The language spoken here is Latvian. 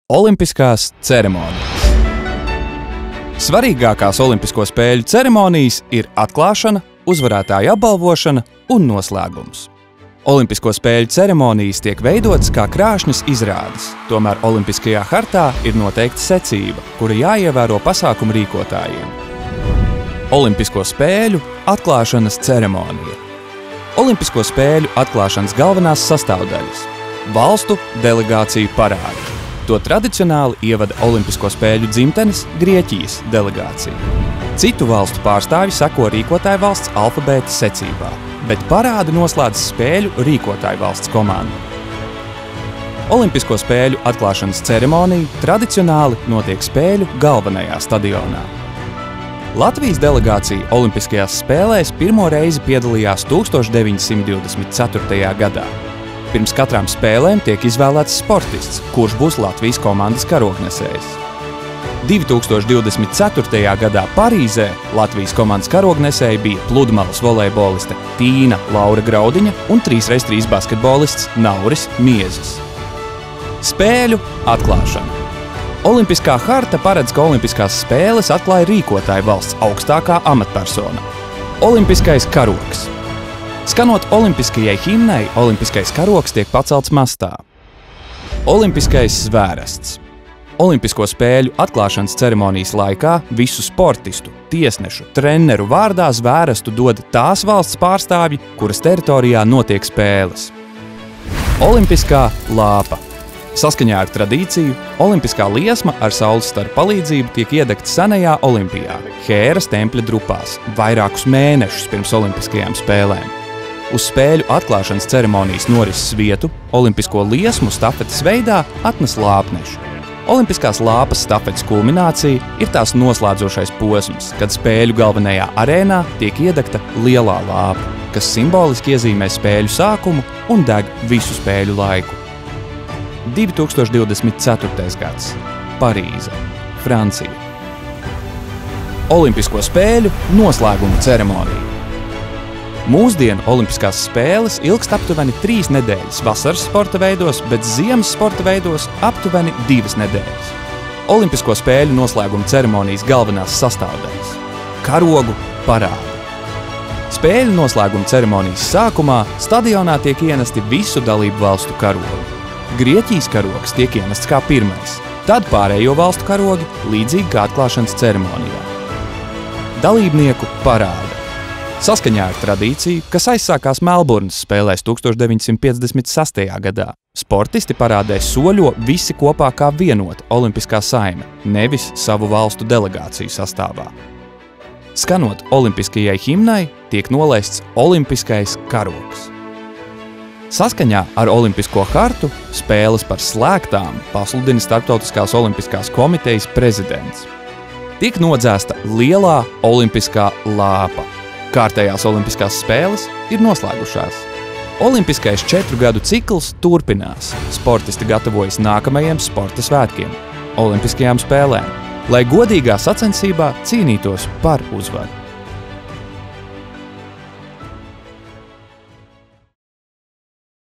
Olimpiskās ceremonijas. Svarīgākās Olimpisko spēļu ceremonijas ir atklāšana, uzvarētāja apbalvošana un noslēgums. Olimpisko spēļu ceremonijas tiek veidotas kā krāšņas izrādes, tomēr Olimpiskajā hartā ir noteikta secība, kura jāievēro pasākumu rīkotājiem. Olimpisko spēļu atklāšanas ceremonija. Olimpisko spēļu atklāšanas galvenās sastāvdaļas – valstu delegāciju parādi. To tradicionāli ievada Olimpisko spēļu dzimtenes Grieķijas delegācija. Citu valstu pārstāvji seko rīkotāju valsts alfabēta secībā, bet parādi noslēdz spēļu rīkotāju valsts komanda. Olimpisko spēļu atklāšanas ceremonija tradicionāli notiek spēļu galvenajā stadionā. Latvijas delegācija Olimpiskajās spēlēs pirmo reizi piedalījās 1924. gadā. Pirms katrām spēlēm tiek izvēlēts sportists, kurš būs Latvijas komandas karognesējs. 2024. gadā Parīzē Latvijas komandas karognesēji bija pludmales volejboliste Tīna Laura Graudiņa un 3x3 basketbolists Nauris Miezis. Spēļu atklāšana. Olimpiskā harta paredz, ka Olimpiskās spēles atklāja rīkotāju valsts augstākā amatpersona – Olimpiskais karogs. Skanot olimpiskajai himnai, olimpiskais karogs tiek pacelts mastā. Olimpiskais zvērests. Olimpisko spēļu atklāšanas ceremonijas laikā visu sportistu, tiesnešu, treneru vārdā zvērestu dod tās valsts pārstāvji, kuras teritorijā notiek spēles. Olimpiskā lāpa. Saskaņā ar tradīciju, olimpiskā liesma ar saules staru palīdzību tiek iedegta senajā Olimpijā, Hēras tempļa drupās, vairākus mēnešus pirms olimpiskajām spēlēm. Uz spēļu atklāšanas ceremonijas norises vietu olimpisko liesmu stafetes veidā atnes lāpneši. Olimpiskās lāpas stafetes kulminācija ir tās noslēdzošais posms, kad spēļu galvenajā arēnā tiek iedegta lielā lāpa, kas simboliski iezīmē spēļu sākumu un deg visu spēļu laiku. 2024. gads. Parīze, Francija. Olimpisko spēļu noslēguma ceremonija. Mūsdienu Olimpiskās spēles ilgst aptuveni 3 nedēļas vasaras sporta veidos, bet ziemas sporta veidos aptuveni 2 nedēļas. Olimpisko spēļu noslēguma ceremonijas galvenās sastāvdaļas – karogu parādi. Spēļu noslēguma ceremonijas sākumā stadionā tiek ienesti visu dalību valstu karogi. Grieķijas karogs tiek ienests kā pirmais, tad pārējo valstu karogi līdzīgi kā atklāšanas ceremonijā. Dalībnieku parādi. Saskaņā ar tradīciju, kas aizsākās Melburnas spēlēs 1956. gadā, sportisti parādē soļo visi kopā kā vienota olimpiskā saime, nevis savu valstu delegāciju sastāvā. Skanot olimpiskajai himnai, tiek nolaists olimpiskais karogs. Saskaņā ar Olimpisko hartu spēles par slēgtām pasludina Starptautiskās olimpiskās komitejas prezidents. Tiek nodzēsta lielā olimpiskā lāpa. Kārtējās olimpiskās spēles ir noslēgušās. Olimpiskais 4 gadu cikls turpinās. Sportisti gatavojas nākamajiem sporta svētkiem – Olimpiskajām spēlēm, lai godīgā sacensībā cīnītos par uzvaru.